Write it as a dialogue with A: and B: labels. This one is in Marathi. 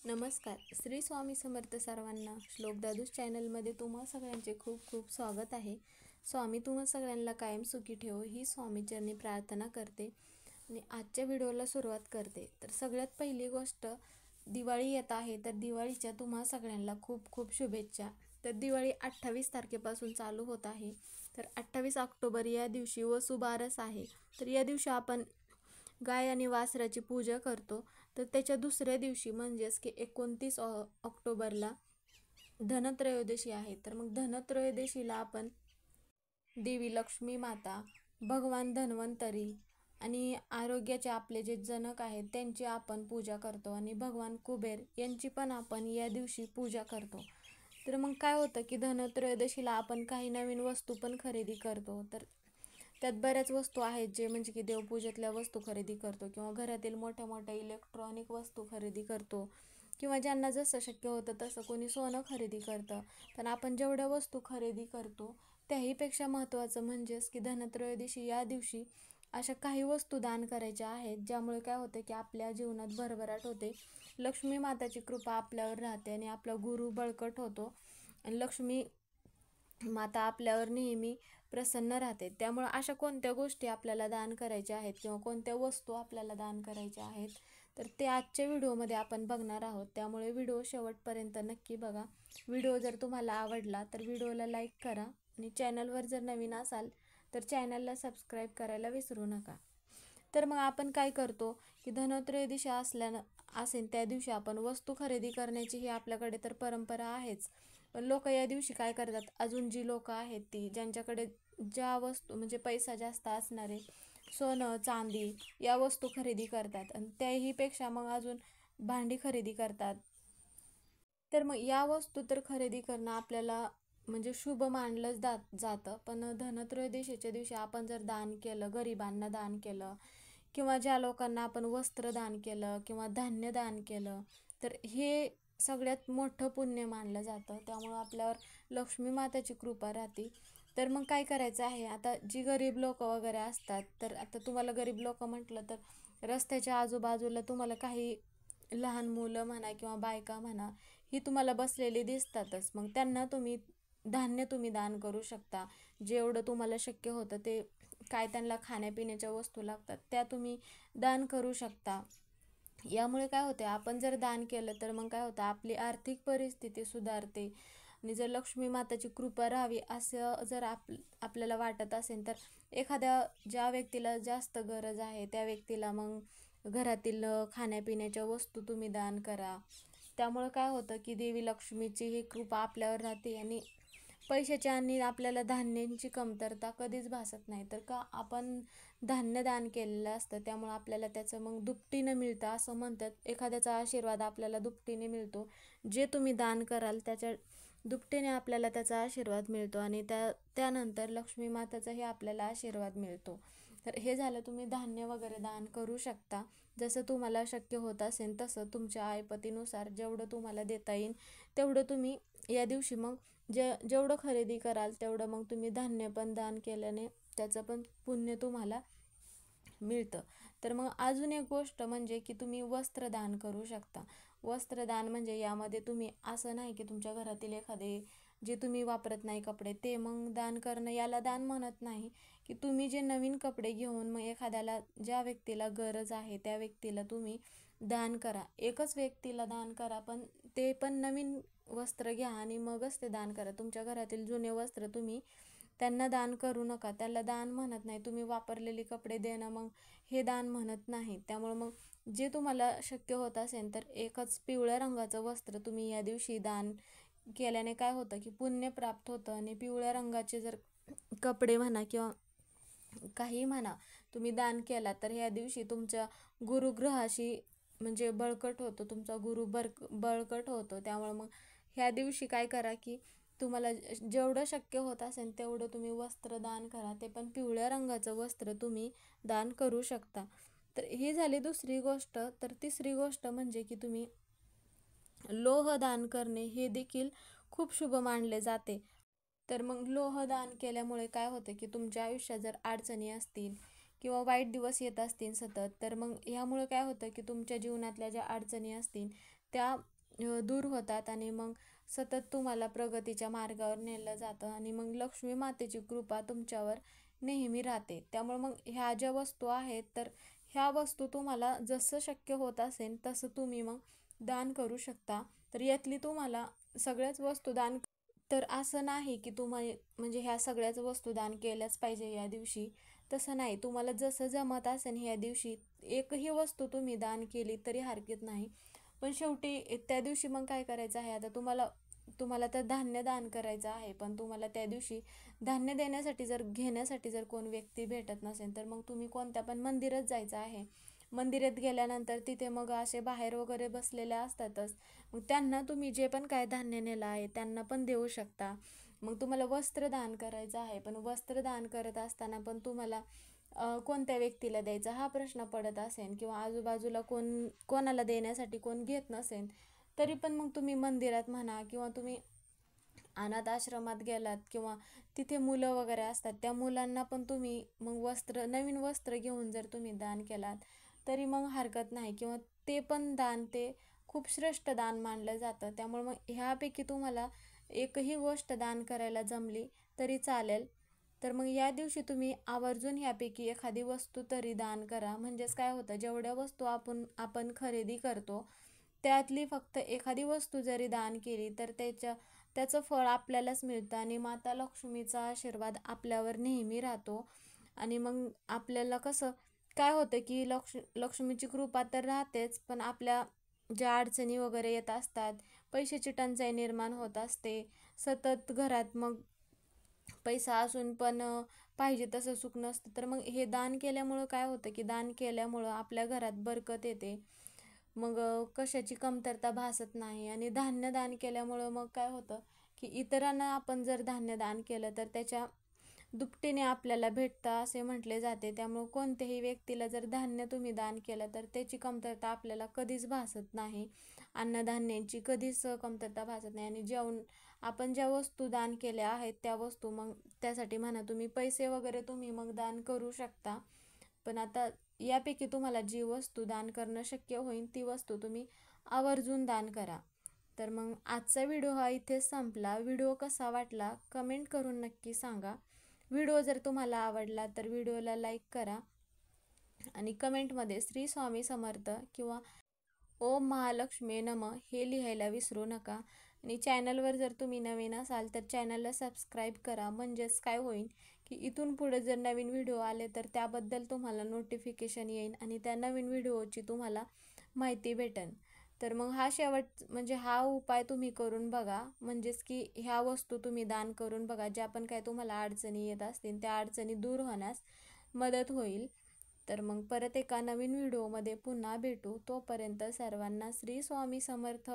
A: नमस्कार. श्री स्वामी समर्थ सर्वांना. श्लोक दादूस चॅनलमध्ये तुम्हा सगळ्यांचे खूप खूप स्वागत आहे. स्वामी तुम्हा सगळ्यांना कायम सुखी ठेवो ही स्वामीचरणी प्रार्थना करते आणि आजच्या व्हिडिओला सुरुवात करते. तर सगळ्यात पहिली गोष्ट, दिवाळी येत आहे, तर दिवाळीच्या तुम्हा सगळ्यांना खूप खूप शुभेच्छा. तर दिवाळी 28 तारखेपासून चालू होत आहे. तर 28 ऑक्टोबर या दिवशी वसुबारस आहे. तर या दिवशी आपण गाय आणि वासराची पूजा करतो. तर त्याच्या दुसऱ्या दिवशी म्हणजेच की 29 ऑक्टोबरला धनत्रयोदशी आहे. तर मग धनत्रयोदशीला आपण देवी लक्ष्मी माता, भगवान धन्वंतरी आणि आरोग्याचे आपले जे जनक आहेत त्यांची आपण पूजा करतो आणि भगवान कुबेर यांची पण आपण या दिवशी पूजा करतो. तर मग काय होतं की धनत्रयोदशीला आपण काही नवीन वस्तू पण खरेदी करतो. तर त्यात बऱ्याच वस्तू आहेत जे म्हणजे की देवपूजेतल्या वस्तू खरेदी करतो किंवा घरातील मोठ्या मोठ्या इलेक्ट्रॉनिक वस्तू खरेदी करतो किंवा ज्यांना जसं शक्य होतं तसं कोणी सोनं खरेदी करतं. पण आपण जेवढ्या वस्तू खरेदी करतो त्याहीपेक्षा महत्त्वाचं म्हणजेच की धनत्रयोदशी या दिवशी अशा काही वस्तू दान करायच्या आहेत ज्यामुळे काय होतं की आपल्या जीवनात भरभराट होते, लक्ष्मी माताची कृपा आपल्यावर राहते आणि आपला गुरु बळकट होतो आणि लक्ष्मी माता आपल्यावर नेहमी प्रसन्न राहते. त्यामुळे अशा कोणत्या गोष्टी आपल्याला दान करायच्या आहेत किंवा कोणत्या वस्तू आपल्याला दान करायच्या आहेत तर ते आजच्या व्हिडिओमध्ये आपण बघणार आहोत. त्यामुळे व्हिडिओ शेवटपर्यंत नक्की बघा. व्हिडिओ जर तुम्हाला आवडला तर व्हिडिओला लाईक करा आणि चॅनलवर जर नवीन असाल तर चॅनलला सबस्क्राईब करायला विसरू नका. तर मग आपण काय करतो की धनत्रयोदशी असेल त्या दिवशी आपण वस्तू खरेदी करण्याची ही आपल्याकडे तर परंपरा आहेच. पण लोक या दिवशी काय करतात, अजून जी लोक आहेत ती ज्यांच्याकडे ज्या वस्तू म्हणजे पैसा जास्त असणारे सोनं चांदी या वस्तू खरेदी करतात आणि त्याहीपेक्षा मग अजून भांडी खरेदी करतात. तर मग या वस्तू तर खरेदी करणं आपल्याला म्हणजे शुभ मानलं जातं. पण धनत्रयोदशीच्या दिवशी आपण जर दान केलं, गरिबांना दान केलं किंवा ज्या लोकांना आपण वस्त्र दान केलं किंवा धान्य दान केलं तर हे सगळ्यात मोठं पुण्य मानलं जातं. त्यामुळं आपल्यावर लक्ष्मी माताची कृपा राहते. तर मग काय करायचं आहे, आता जी गरीब लोक वगैरे असतात, तर आता तुम्हाला गरीब लोक म्हटलं तर रस्त्याच्या आजूबाजूला तुम्हाला काही लहान मुलं म्हणा किंवा बायका म्हणा ही तुम्हाला बसलेली दिसतातच. मग त्यांना धान्य तुम्ही दान करू शकता. जेवढं तुम्हाला शक्य होतं ते काय त्यांना खाण्यापिण्याच्या वस्तू लागतात त्या तुम्ही दान करू शकता. यामुळे काय होते, आपण जर दान केलं तर मग काय होतं, आपली आर्थिक परिस्थिती सुधारते आणि जर लक्ष्मी माताची कृपा राहावी असं जर आपल्याला वाटत असेल तर एखाद्या ज्या व्यक्तीला जास्त गरज आहे त्या व्यक्तीला मग घरातील खाण्यापिण्याच्या वस्तू तुम्ही दान करा. त्यामुळं काय होतं की देवी लक्ष्मीची ही कृपा आपल्यावर राहते आणि पैशाची आणि आपल्याला धान्यांची कमतरता कधीच भासत नाही. तर का आपण धान्य दान केलेलं असतं त्यामुळं आपल्याला त्याचं मग दुपटीनं मिळतं. असं म्हणतात, एखाद्याचा आशीर्वाद आपल्याला दुपटीने मिळतो. जे तुम्ही दान कराल त्याच्या दुपटीने आपल्याला त्याचा आशीर्वाद मिळतो आणि त्यानंतर लक्ष्मी माताचाही आपल्याला आशीर्वाद मिळतो. तर हे झालं, तुम्ही धान्य वगैरे दान करू शकता. जसं तुम्हाला शक्य होत असेल तसं तुमच्या ऐपतीनुसार जेवढं तुम्हाला देता येईल तेवढं तुम्ही या दिवशी मग जेवढं खरेदी कराल तेवढं मग तुम्ही धान्य पण दान केल्याने त्याचं पण पुण्य तुम्हाला मिळतं. तर मग अजून एक गोष्ट म्हणजे की तुम्ही वस्त्रदान करू शकता. वस्त्रदान म्हणजे यामध्ये तुम्ही असं नाही की तुमच्या घरातील एखादे जे तुम्ही वापरत नाही कपडे ते मग दान करणं, याला दान म्हणत नाही. की तुम्ही जे नवीन कपडे घेऊन मग एखाद्याला, ज्या व्यक्तीला गरज आहे त्या व्यक्तीला तुम्ही दान करा. एकच व्यक्तीला दान करा, पण ते पण नवीन वस्त्र घ्या आणि मगच ते दान करा. तुमच्या घरातील जुने वस्त्र तुम्ही त्यांना दान करू नका, त्याला दान म्हणत नाही. तुम्ही वापरलेली कपडे देणं मग हे दान म्हणत नाही. त्यामुळे मग जे तुम्हाला शक्य होत असेल तर एकच पिवळ्या रंगाचं वस्त्र तुम्ही या दिवशी दान केल्याने काय होतं की पुण्य प्राप्त होतं. आणि पिवळ्या रंगाचे जर कपडे म्हणा किंवा काही म्हणा तुम्ही दान केला तर ह्या दिवशी तुमच्या गुरुग्रहाशी म्हणजे बळकट होतो, तुमचा गुरु बळकट होतो. त्यामुळे मग ह्या दिवशी काय करा की तुम्हाला जेवढं शक्य होत असेल तेवढं तुम्ही वस्त्र दान करा. ते पण पिवळ्या रंगाचं वस्त्र तुम्ही दान करू शकता. तर ही झाली दुसरी गोष्ट. तर तिसरी गोष्ट म्हणजे की तुम्ही लोह दान करणे हे देखील खूप शुभ मानले जाते. तर मग लोह दान केल्यामुळे काय होते की तुमच्या आयुष्यात जर अडचणी असतील किंवा वाईट दिवस येत असतील सतत, तर मग ह्यामुळे काय होतं की तुमच्या जीवनातल्या ज्या अडचणी असतील त्या दूर होतात आणि मग सतत तुम्हाला प्रगतीच्या मार्गावर नेलं जातं आणि मग लक्ष्मी मातेची कृपा तुमच्यावर नेहमी राहते. त्यामुळे मग ह्या ज्या वस्तू आहेत तर ह्या वस्तू तुम्हाला जसं शक्य होत असेल तसं तुम्ही मग दान करू शकता. तर यातली तुम्हाला सगळ्याच वस्तू दान, तर असं नाही की तुम्ही म्हणजे ह्या सगळ्याच वस्तू दान केल्याच पाहिजे या दिवशी. तसं नाही, तुम्हाला जसं जमत असेल ह्या दिवशी एकही वस्तू तुम्ही दान केली तरी हरकत नाही. पण शेवटी त्या दिवशी मग काय करायचं आहे, आता तुम्हाला तुम्हाला तर धान्य दान करायचं आहे, पण तुम्हाला त्या दिवशी धान्य देण्यासाठी जर घेण्यासाठी जर कोण व्यक्ती भेटत नसेल तर मग तुम्ही कोणत्या पण मंदिरात जायचं आहे. मंदिरात गेल्यानंतर तिथे मग असे बाहेर वगैरे बसलेले असतातच, मग त्यांना तुम्ही जे पण काय धान्य नेलं आहे त्यांना पण देऊ शकता. मग तुम्हाला वस्त्रदान करायचं आहे, पण वस्त्रदान करत असताना पण तुम्हाला कोणत्या व्यक्तीला द्यायचा हा प्रश्न पडत असेल किंवा आजूबाजूला कोणाला देण्यासाठी कोण घेत नसेल, तरी पण मग तुम्ही मंदिरात म्हणा किंवा तुम्ही अनाथ आश्रमात गेलात किंवा तिथे मुलं वगैरे असतात त्या मुलांना पण तुम्ही मग नवीन वस्त्र घेऊन जर तुम्ही दान केलात तरी मग हरकत नाही, किंवा ते पण दान ते खूप श्रेष्ठ दान मानलं जातं. त्यामुळे मग ह्यापैकी तुम्हाला एकही गोष्ट दान करायला जमली तरी चालेल. तर मग या दिवशी तुम्ही आवर्जून ह्यापैकी एखादी वस्तू तरी दान करा. म्हणजेच काय होतं, जेवढ्या वस्तू आपण खरेदी करतो त्यातली फक्त एखादी वस्तू जरी दान केली तर त्याचं फळ आपल्यालाच मिळतं आणि माता लक्ष्मीचा आशीर्वाद आपल्यावर नेहमी राहतो. आणि मग आपल्याला कसं काय होतं की लक्ष्मीची कृपा तर राहतेच, पण आपल्या ज्या अडचणी वगैरे येत असतात, पैशाची टंचाई निर्माण होत असते, सतत घरात मग पैसा असून पण पाहिजे तसं सुख नसतं, तर मग हे दान केल्यामुळं काय होतं की दान केल्यामुळं आपल्या घरात बरकत येते. मग कशाची कमतरता भासत नाही. आणि धान्य दान केल्यामुळं मग काय होतं की इतरांना आपण जर धान्य दान केलं तर त्याच्या दुपटीने आपल्याला भेटतं असे म्हटले जाते. त्यामुळे कोणत्याही व्यक्तीला जर धान्य तुम्ही दान केलं तर त्याची कमतरता आपल्याला कधीच भासत नाही. अन्नधान्यांची कधीच कमतरता भासत नाही. आणि आपण ज्या वस्तू दान केल्या आहेत त्या वस्तू मग त्यासाठी म्हणा तुम्ही पैसे वगैरे तुम्ही मग दान करू शकता. पण आता यापैकी तुम्हाला जी वस्तू दान करणं शक्य होईल ती वस्तू तुम्ही आवर्जून दान करा. तर मग आजचा व्हिडिओ हा इथेच संपला. व्हिडिओ कसा वाटला कमेंट करून नक्की सांगा. व्हिडिओ जर तुम्हाला आवडला तर व्हिडिओला लाईक करा आणि कमेंटमध्ये श्री स्वामी समर्थ किंवा ओम महालक्ष्मी नमः हे लिहायला विसरू नका. आणि चॅनलवर जर तुम्ही नवीन असाल तर चॅनलला सबस्क्राईब करा. म्हणजेच काय होईल की इथून पुढे जर नवीन व्हिडिओ आले तर त्याबद्दल तुम्हाला नोटिफिकेशन येईल आणि त्या नवीन व्हिडिओची तुम्हाला माहिती भेटेल. तर मग म्हणजे हा उपाय तुम्ही करून बघा. म्हणजेच की ह्या वस्तू तुम्ही दान करून बघा. ज्या पण काय तुम्हाला अडचणी येत असतील त्या अडचणी दूर होण्यास मदत होईल. तर मग परत एका नवीन व्हिडिओमध्ये पुन्हा भेटू. तोपर्यंत सर्वांना श्री स्वामी समर्थ.